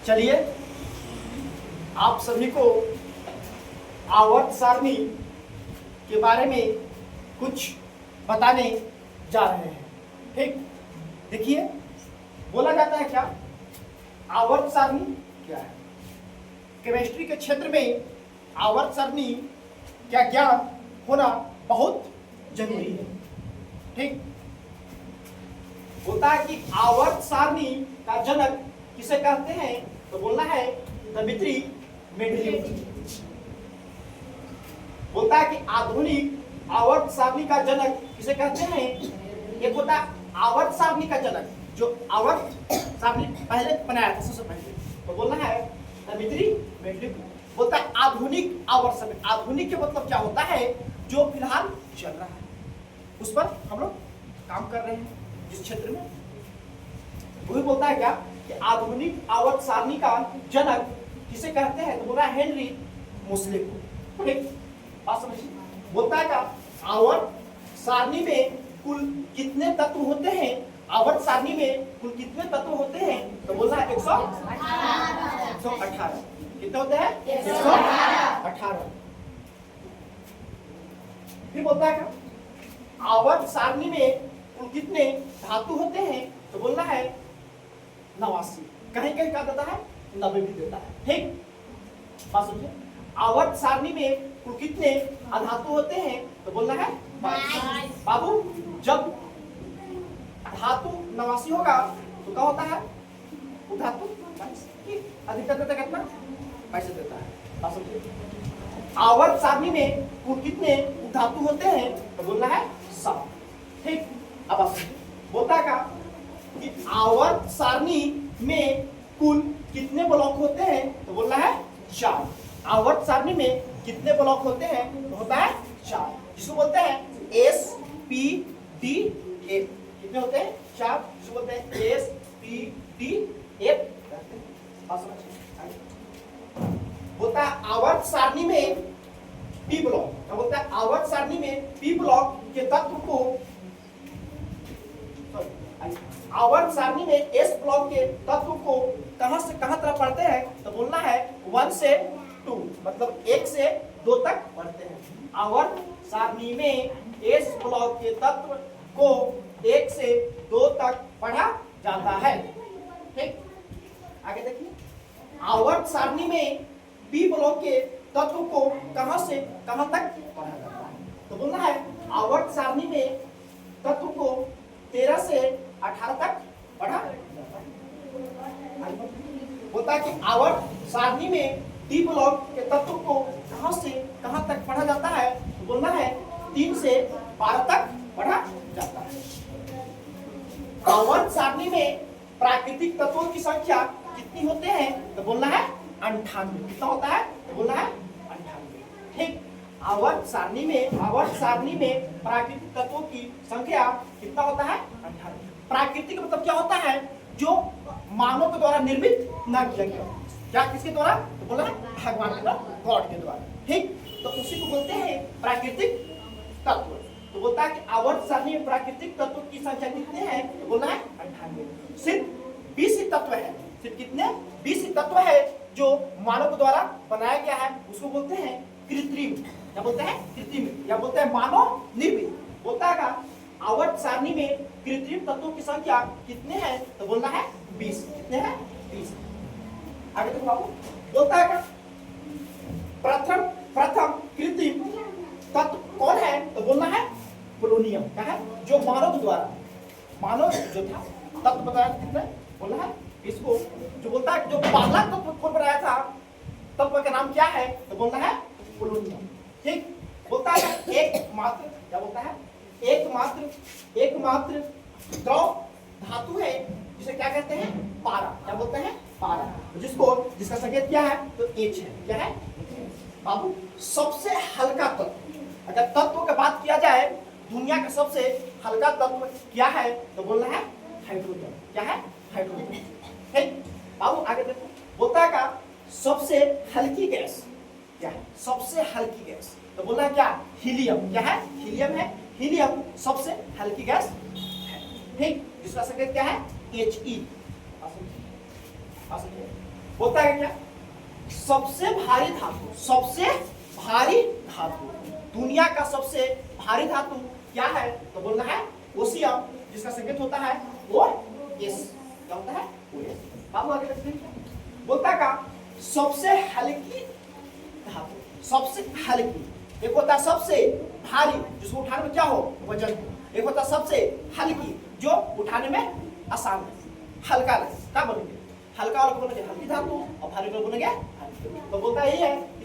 चलिए आप सभी को आवर्त सारणी के बारे में कुछ बताने जा रहे हैं। ठीक, देखिए बोला जाता है क्या, आवर्त सारणी क्या है। केमिस्ट्री के क्षेत्र में आवर्त सारणी क्या ज्ञान होना बहुत जरूरी है। ठीक, होता है कि आवर्त सारणी का जनक किसे कहते हैं, तो बोलना है दमित्री मेंडलीव। बोलता है कि आधुनिक आवर्त सारणी का जनक किसे कहते हैं। एक होता है आवर्त सारणी का जनक, जो आवर्त सारणी पहले बनाया था सबसे पहले, तो बोलना है दमित्री मेंडलीव। बोलता है आधुनिक आवर्त सारणी। आधुनिक के मतलब क्या होता है, जो फिलहाल चल रहा है, उस पर हम लोग काम कर रहे हैं जिस क्षेत्र में, वही बोलता है क्या कि आधुनिक आवर्त सारणी का जनक किसे कहते हैं, तो बोला हेनरी मोसले को। ठीक, बात समझिए। बोलता है क्या आवर्त सारणी में कुल कितने तत्व होते हैं। आवर्त सारणी में कुल कितने तत्व होते हैं, तो बोलना है 118। कितने होते हैं, 118। फिर बोलता है क्या आवर्त सारणी में कुल कितने धातु होते हैं, तो बोलना है 89। कहीं कहीं क्या देता है, 90 भी देता है। ठीक, बात समझिए। आवर्त सारणी में कुल कितने अधातु होते हैं, तो बोलना है 22। बाबू जब धातु 89 होगा तो क्या होता है, वो धातु अधिकतर देता कितना, 22 देता है। बात समझिए। आवर्त सारणी में कुल कितने धातु होते हैं, तो बोलना है 7। ठीक, अब आप बोलता है क्या कि आवर्त सारणी में कुल कितने ब्लॉक होते हैं, तो बोलना है 4। आवर्त सारणी में कितने ब्लॉक होते हैं, तो होता है 4, जिसको बोलते हैं एस पी डी एफ। कितने होते हैं, 4, जिसको बोलते हैं एस पी डी एफ। बोलता है आवर्त सारणी में पी ब्लॉक, क्या बोलता है आवर्त सारणी में पी ब्लॉक के तत्व को, आवर्त सारणी में एस ब्लॉक के तत्व को कहां से कहां तरफ पढ़ते हैं, तो बोलना है 1 से 2, मतलब 1 से 2 तक पढ़ते हैं। आवर्त सारणी में एस ब्लॉक के तत्व को 1 से 2 तक पढ़ा जाता है। ठीक, आगे देखिए। आवर्त सारणी में पी ब्लॉक के तत्व को कहां से कहां तक पढ़ा जाता है, तो बोलना है आवर्त सारणी में तत्व को 13 से 18 तक पढ़ा जाता है। बोलता है कि आवर्त सारणी में डी ब्लॉक के तत्व को कहां से कहां तक पढ़ा जाता है, तो बोलना है 3 से 12 तक पढ़ा जाता है। आवर्त सारणी में प्राकृतिक तत्वों की संख्या कितनी होते हैं, तो बोलना है 98। कितना होता है, तो बोलना है 98। ठीक, आवर्त सारणी में प्राकृतिक तत्वों की संख्या कितना होता है, 98। प्राकृतिक मतलब क्या होता है, जो मानव के द्वारा निर्मित न किया गया। क्या किसके द्वारा, तो बोला है भगवान के द्वारा, गॉड के द्वारा। ठीक, तो उसी को बोलते हैं प्राकृतिक तत्व। तो बोलता है कि आवर्त सारणी में प्राकृतिक तत्व की संख्या कितने हैं, तो बोलना है 98। सिर्फ 20 ही तत्व है, सिर्फ कितने 20 ही तत्व है जो मानव के द्वारा बनाया गया है, उसको बोलते हैं कृत्रिम। क्या बोलते हैं, कृत्रिम, या बोलते हैं मानव निर्मित। बोलता है आवर्त सारणी में कृत्रिम तत्वों की संख्या कितने हैं, तो बोलना है 20। कितने हैं, 20। आगे देखो बाबू। बोलता है प्रथम कृत्रिम तत्व कौन है, तो बोलना है पोलोनियम। क्या है, जो मानव द्वारा, मानव जो था तत्व बताया कितना, बोलना है इसको। जो बोलता है जो पहला तत्व कौन बनाया था, तत्व का नाम क्या है, तो बोलना है पोलोनियम। ठीक, बोलता है एकमात्र, क्या बोलता है, एकमात्र द्रव धातु है जिसे क्या कहते हैं, पारा। क्या बोलते हैं, पारा। जिसका संकेत क्या है, तो H है। क्या है बाबू, सबसे हल्का तत्व। अगर तत्व की बात किया जाए, दुनिया का सबसे हल्का तत्व क्या है, तो बोलना है हाइड्रोजन। क्या है, हाइड्रोजन। ठीक बाबू, आगे देखो। बोलता है का सबसे हल्की गैस क्या है, सबसे हल्की गैस, तो बोलना है क्या, हीलियम। क्या है, हीलियम है। हीलियम सबसे हल्की गैस है। ठीक, जिसका संकेत क्या है, He। बोलता है क्या, सबसे भारी धातु, सबसे भारी धातु, दुनिया का सबसे भारी धातु क्या है, तो बोलना है ओसियम, जिसका संकेत होता है ओ एस। क्या होता है, ओ एस। बाबू आगे देखते हैं क्या बोलता का, सबसे हल्की धातु, सबसे हल्की, एक होता है सबसे भारी जिसको उठाने में क्या हो, वजन हो, एक होता है सबसे हल्की जो उठाने में आसान है, हल्का नहीं। क्या बोलेंगे, हल्का वाला को बोलेंगे हल्की धातु और भारी को बोलेंगे भारी। तो बोलता यही है